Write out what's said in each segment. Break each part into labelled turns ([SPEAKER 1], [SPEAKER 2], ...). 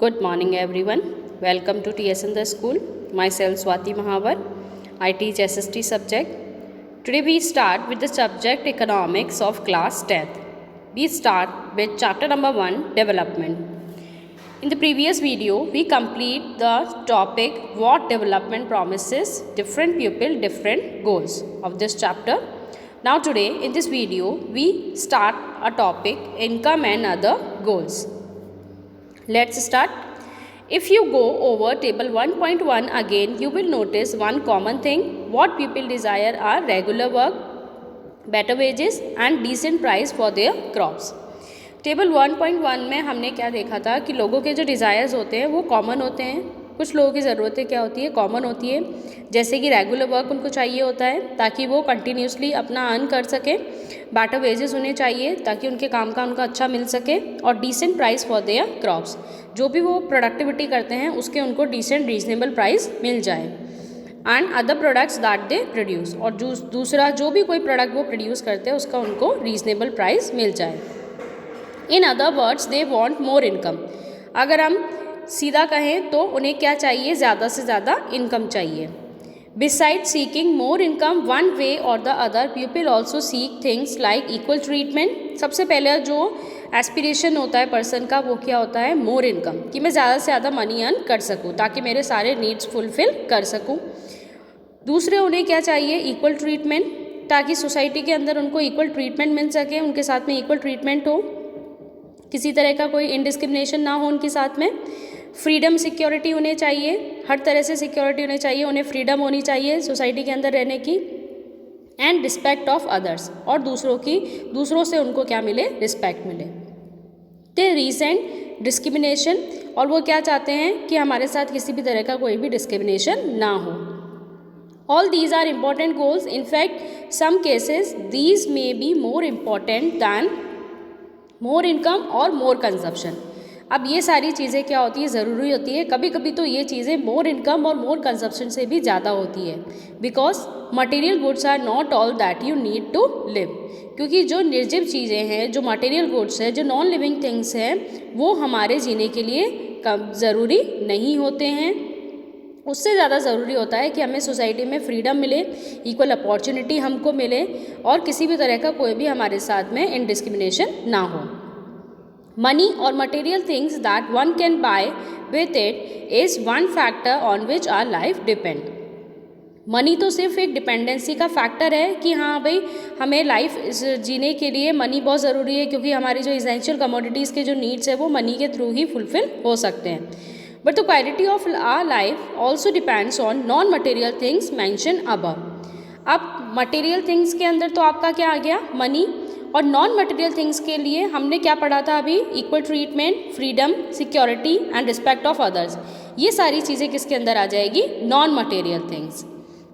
[SPEAKER 1] Good morning everyone. Welcome to TS in the School. Myself Swati Mahavar. I teach SST subject. Today we start with the subject Economics of class 10th. We start with chapter number 1 Development. In the previous video we complete the topic what development promises different people different goals of this chapter. Now today in this video we start a topic income and other goals. Let's start. If you go over table 1.1 again, you will notice one common thing. What people desire are regular work, better wages and decent price for their crops. Table 1.1 में हमने क्या देखा था कि लोगों के जो desires होते हैं वो कॉमन होते हैं. कुछ लोगों की ज़रूरतें क्या होती है, कॉमन होती है. जैसे कि रेगुलर वर्क उनको चाहिए होता है ताकि वो कंटिन्यूसली अपना अर्न कर सकें. बेटर वेजेस उन्हें चाहिए ताकि उनके काम का उनको अच्छा मिल सके. और decent price for their crops, जो भी वो प्रोडक्टिविटी करते हैं उसके उनको डिसेंट रीजनेबल प्राइस मिल जाए. And other products that they produce, और दूसरा जो भी कोई प्रोडक्ट वो प्रोड्यूस करते हैं उसका उनको रीजनेबल प्राइस मिल जाए. In other words they want more income. अगर हम सीधा कहें तो उन्हें क्या चाहिए, ज़्यादा से ज़्यादा इनकम चाहिए. Beside seeking more income one way और the other people also seek things like equal treatment. सबसे पहले जो एस्पिरेशन होता है पर्सन का वो क्या होता है, मोर इनकम, कि मैं ज़्यादा से ज़्यादा मनी अर्न कर सकूँ ताकि मेरे सारे नीड्स फुलफ़िल कर सकूँ. दूसरे उन्हें क्या चाहिए, इक्वल ट्रीटमेंट, ताकि सोसाइटी के अंदर उनको इक्वल ट्रीटमेंट मिल सके, उनके साथ में इक्वल ट्रीटमेंट हो, किसी तरह का कोई इनडिस्क्रिमिनेशन ना हो उनके साथ में. फ्रीडम सिक्योरिटी उन्हें चाहिए, हर तरह से सिक्योरिटी उन्हें चाहिए, उन्हें फ्रीडम होनी चाहिए सोसाइटी के अंदर रहने की. एंड रिस्पेक्ट ऑफ अदर्स, और दूसरों से उनको क्या मिले, रिस्पेक्ट मिले. दे रीसेंट डिस्क्रिमिनेशन, और वो क्या चाहते हैं कि हमारे साथ किसी भी तरह का कोई भी डिस्क्रिमिनेशन ना हो. All these are important goals. In fact some cases these may be more important than more income और मोर कंजप्शन. अब ये सारी चीज़ें क्या होती है, ज़रूरी होती है. कभी कभी तो ये चीज़ें मोर इनकम और मोर कंजप्शन से भी ज़्यादा होती है. Because material goods are not all that you need to live. क्योंकि जो निर्जीव चीज़ें हैं, जो मटेरियल गुड्स है, जो नॉन लिविंग थिंग्स हैं, वो हमारे जीने के लिए कम ज़रूरी नहीं होते हैं. उससे ज़्यादा ज़रूरी होता है कि हमें सोसाइटी में फ्रीडम मिले, इक्वल अपॉर्चुनिटी हमको मिले, और किसी भी तरह का कोई भी हमारे साथ में इनडिस्क्रिमिनेशन ना हो. मनी और material things that one can buy with it is one factor on which our life depend. Money तो सिर्फ एक डिपेंडेंसी का फैक्टर है कि हाँ भाई हमें लाइफ जीने के लिए मनी बहुत ज़रूरी है, क्योंकि हमारी जो इसेंशियल कमोडिटीज़ के जो नीड्स है वो मनी के थ्रू ही फुलफ़िल हो सकते हैं. But the quality of our life also depends on non material things mention above. अब मटेरियल थिंग्स के अंदर तो आपका क्या आ गया, मनी, और नॉन मटेरियल थिंग्स के लिए हमने क्या पढ़ा था अभी, equal treatment, freedom, security and respect of others. ये सारी चीज़ें किसके अंदर आ जाएगी, non material things.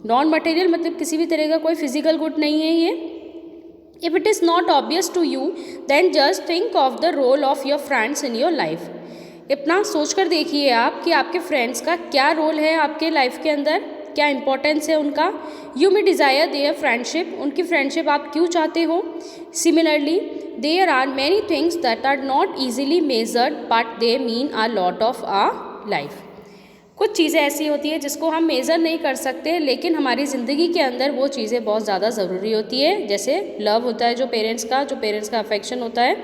[SPEAKER 1] Non material मतलब किसी भी तरह का कोई फिजिकल गुड नहीं है ये. If it is not obvious to you then just think of the role of your friends in your life. इतना सोच कर देखिए आप कि आपके फ्रेंड्स का क्या रोल है आपके लाइफ के अंदर, क्या इंपॉर्टेंस है उनका. You may desire their friendship, उनकी फ्रेंडशिप आप क्यों चाहते हो. Similarly there are many things that are not easily measured but they mean a lot of our life. कुछ चीज़ें ऐसी होती है जिसको हम मेज़र नहीं कर सकते, लेकिन हमारी ज़िंदगी के अंदर वो चीज़ें बहुत ज़्यादा ज़रूरी होती है. जैसे लव होता है जो पेरेंट्स का अफेक्शन होता है,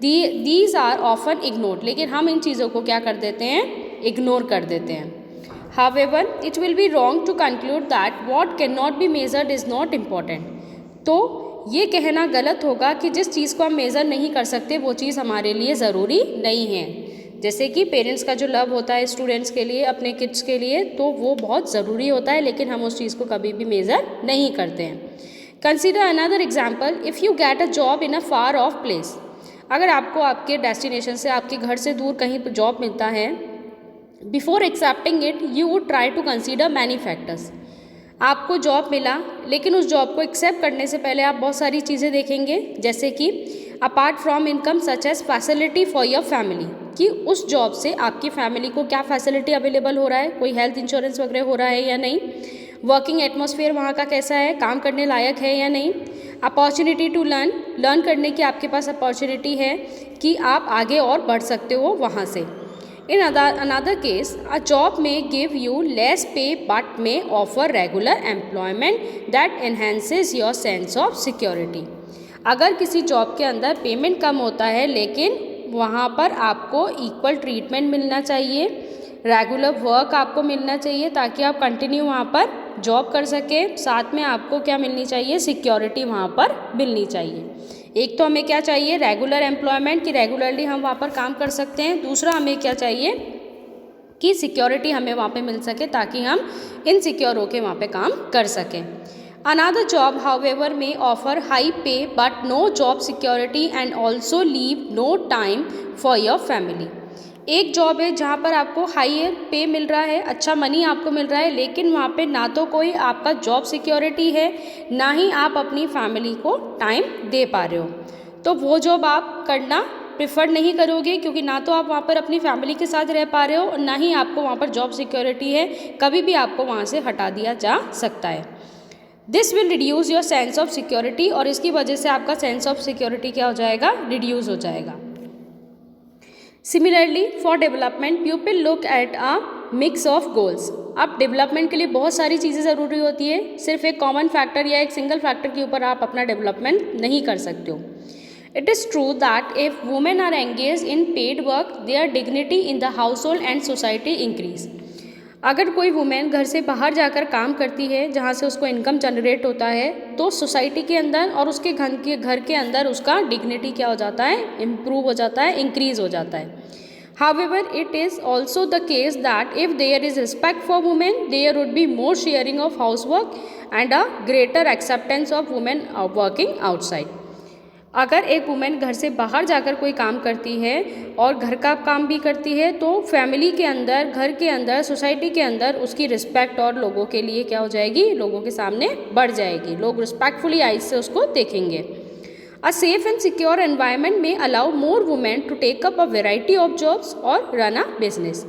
[SPEAKER 1] दीज आर ऑफन इग्नोर्ड, लेकिन हम इन चीज़ों को क्या कर देते हैं, इग्नोर कर देते हैं. However, it will be wrong to conclude that what cannot be measured is not important. तो ये कहना गलत होगा कि जिस चीज़ को हम मेज़र नहीं कर सकते वो चीज़ हमारे लिए ज़रूरी नहीं है. जैसे कि पेरेंट्स का जो लव होता है स्टूडेंट्स के लिए, अपने किड्स के लिए, तो वो बहुत ज़रूरी होता है, लेकिन हम उस चीज़ को कभी भी मेज़र नहीं करते हैं. Consider another example. If you get a job in a far of place. अगर आपको आपके डेस्टिनेशन से, आपके घर से दूर कहीं पर जॉब मिलता है, before accepting it you would try to consider many factors. आपको जॉब मिला, लेकिन उस जॉब को एक्सेप्ट करने से पहले आप बहुत सारी चीज़ें देखेंगे, जैसे कि apart from income such as facility for your family, कि उस जॉब से आपकी फैमिली को क्या फैसिलिटी अवेलेबल हो रहा है, कोई हेल्थ इंश्योरेंस वगैरह हो रहा है या नहीं. वर्किंग एटमॉस्फेयर वहाँ का कैसा है, काम करने लायक है या नहीं. अपॉर्चुनिटी टू लर्न करने की आपके पास अपॉर्चुनिटी है कि आप आगे और बढ़ सकते हो वहाँ से. In another case, a job may give you less pay but may offer regular employment that enhances your sense of security. अगर किसी जॉब के अंदर पेमेंट कम होता है लेकिन वहाँ पर आपको इक्वल ट्रीटमेंट मिलना चाहिए, रेगुलर वर्क आपको मिलना चाहिए ताकि आप कंटिन्यू वहाँ पर जॉब कर सकें, साथ में आपको क्या मिलनी चाहिए, सिक्योरिटी वहाँ पर मिलनी चाहिए। एक तो हमें क्या चाहिए, रेगुलर एम्प्लॉयमेंट कि रेगुलरली हम वहाँ पर काम कर सकते हैं। दूसरा हमें क्या चाहिए कि सिक्योरिटी हमें वहाँ पे मिल सके ताकि हम इनसिक्योर होकर वहाँ पे काम कर सकें। Another job however may offer high pay but no job security and also leave no time for your family. एक जॉब है जहाँ पर आपको हाई पे मिल रहा है, अच्छा मनी आपको मिल रहा है, लेकिन वहाँ पे ना तो कोई आपका जॉब सिक्योरिटी है, ना ही आप अपनी फैमिली को टाइम दे पा रहे हो। तो वो जॉब आप करना प्रेफर नहीं करोगे क्योंकि ना तो आप वहाँ पर अपनी फैमिली के साथ रह पा रहे हो और ना ही आपको वहाँ पर जॉब सिक्योरिटी है, कभी भी आपको वहाँ से हटा दिया जा सकता है। This will reduce your sense of security और इसकी वजह से आपका सेंस ऑफ सिक्योरिटी क्या हो जाएगा, रिड्यूस हो जाएगा। Similarly for development people look at a mix of goals. अब डेवलपमेंट के लिए बहुत सारी चीज़ें ज़रूरी होती है, सिर्फ एक कॉमन फैक्टर या एक सिंगल फैक्टर के ऊपर आप अपना डेवलपमेंट नहीं कर सकते हो। It is true that if women are engage in paid work their dignity in the household and society increase. अगर कोई वुमेन घर से बाहर जाकर काम करती है जहाँ से उसको इनकम जनरेट होता है तो सोसाइटी के अंदर और उसके घर के अंदर उसका डिग्निटी क्या हो जाता है, इम्प्रूव हो जाता है, इंक्रीज हो जाता है। However, it is also the case that if there is respect for women, there would be more sharing of housework and a greater acceptance of women working outside. अगर एक वुमेन घर से बाहर जाकर कोई काम करती है और घर का काम भी करती है तो फैमिली के अंदर, घर के अंदर, सोसाइटी के अंदर उसकी रिस्पेक्ट और लोगों के लिए क्या हो जाएगी, लोगों के सामने बढ़ जाएगी, लोग रिस्पेक्टफुली आइज से उसको देखेंगे। A safe and secure environment may allow more women to take up a variety of jobs और run a business.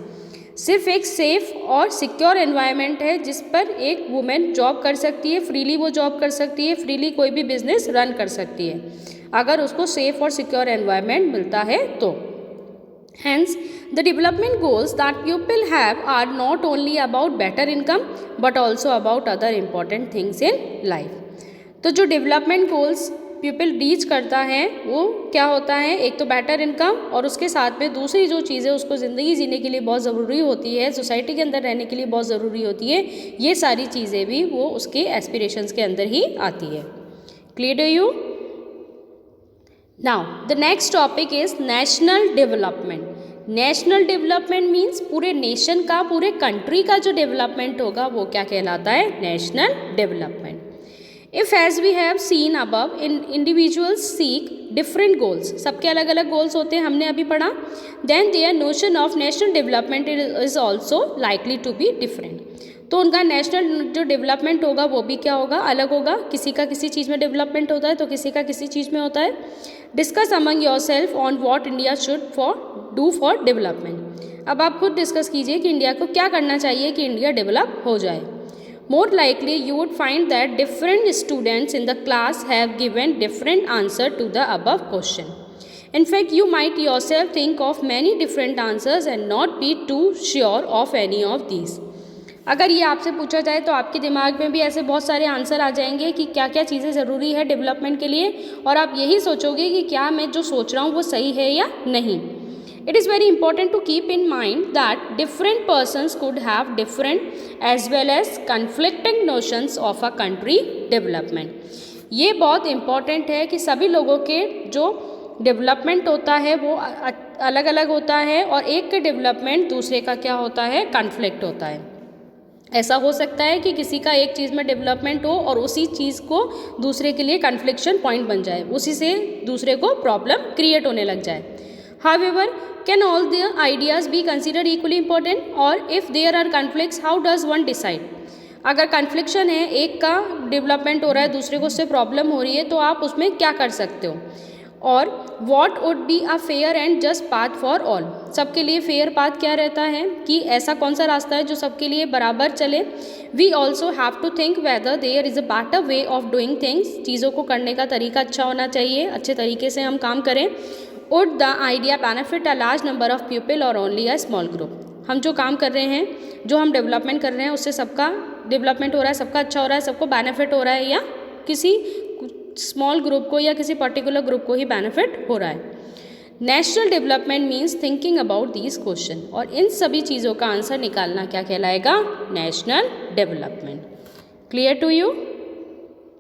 [SPEAKER 1] सिर्फ एक सेफ और सिक्योर एनवायरनमेंट है जिस पर एक वुमेन जॉब कर सकती है, फ्रीली वो जॉब कर सकती है, फ्रीली कोई भी बिजनेस रन कर सकती है अगर उसको सेफ और सिक्योर एनवायरनमेंट मिलता है तो। Hence, the development goals that people have are not only about better income but also about other important things in life. तो जो डेवलपमेंट गोल्स पीपल रीच करता है वो क्या होता है, एक तो बेटर इनकम और उसके साथ में दूसरी जो चीज़ें उसको ज़िंदगी जीने के लिए बहुत ज़रूरी होती है, सोसाइटी के अंदर रहने के लिए बहुत ज़रूरी होती है, ये सारी चीज़ें भी वो उसके एस्पिरेशंस के अंदर ही आती है। Clear to you? Now the next topic is national development. National development means पूरे नेशन का, पूरे कंट्री का जो डेवलपमेंट होगा वो क्या कहलाता है, national development. If as we have seen above, individuals seek different goals, सबके अलग अलग गोल्स होते हैं, हमने अभी पढ़ा, then their notion of national development is also likely to be different. तो उनका नेशनल जो डेवलपमेंट होगा वो भी क्या होगा, अलग होगा। किसी का किसी चीज़ में डेवलपमेंट होता है तो किसी का किसी चीज़ में होता है। Discuss among your self on what India should do for development. अब आप खुद डिस्कस कीजिए कि इंडिया को क्या करना चाहिए कि इंडिया डेवलप हो जाए। More likely, you would find that different students in the class have given different answer to the above question. In fact, you might yourself think of many different answers and not be too sure of any of these. अगर ये आपसे पूछा जाए तो आपके दिमाग में भी ऐसे बहुत सारे आंसर आ जाएंगे कि क्या क्या चीज़ें ज़रूरी है डेवलपमेंट के लिए और आप यही सोचोगे कि क्या मैं जो सोच रहा हूँ वो सही है या नहीं। It is very important to keep in mind that different persons could have different as well as conflicting notions of a country development. ये बहुत इम्पॉर्टेंट है कि सभी लोगों के जो डेवलपमेंट होता है वो अलग अलग होता है और एक के डेवलपमेंट दूसरे का क्या होता है, कन्फ्लिक्ट होता है। ऐसा हो सकता है कि किसी का एक चीज़ में डेवलपमेंट हो और उसी चीज़ को दूसरे के लिए कन्फ्लिक्शन पॉइंट बन जाए, उसी से दूसरे को प्रॉब्लम क्रिएट होने लग जाए। However, can all the ideas be considered equally important or if there are conflicts, how does one decide? अगर कन्फ्लिक्शन है, एक का डेवलपमेंट हो रहा है, दूसरे को उससे प्रॉब्लम हो रही है, तो आप उसमें क्या कर सकते हो? और what would be a fair and just path for all. सबके लिए फेयर पाथ क्या रहता है कि ऐसा कौन सा रास्ता है जो सबके लिए बराबर चले। We also have to think whether there is a better way of doing things. चीज़ों को करने का तरीका अच्छा होना चाहिए, अच्छे तरीके से हम काम करें would the idea benefit a large number of people और ओनली अ स्मॉल ग्रुप। हम जो काम कर रहे हैं, जो हम डेवलपमेंट कर रहे हैं, उससे सबका डेवलपमेंट हो रहा है, सबका अच्छा हो रहा है, सबको बेनिफिट हो रहा है, या किसी स्मॉल ग्रुप को या किसी पर्टिकुलर ग्रुप को ही बेनिफिट हो रहा है। National development means thinking about these question, और इन सभी चीज़ों का आंसर निकालना क्या कहलाएगा? National development. Clear to you?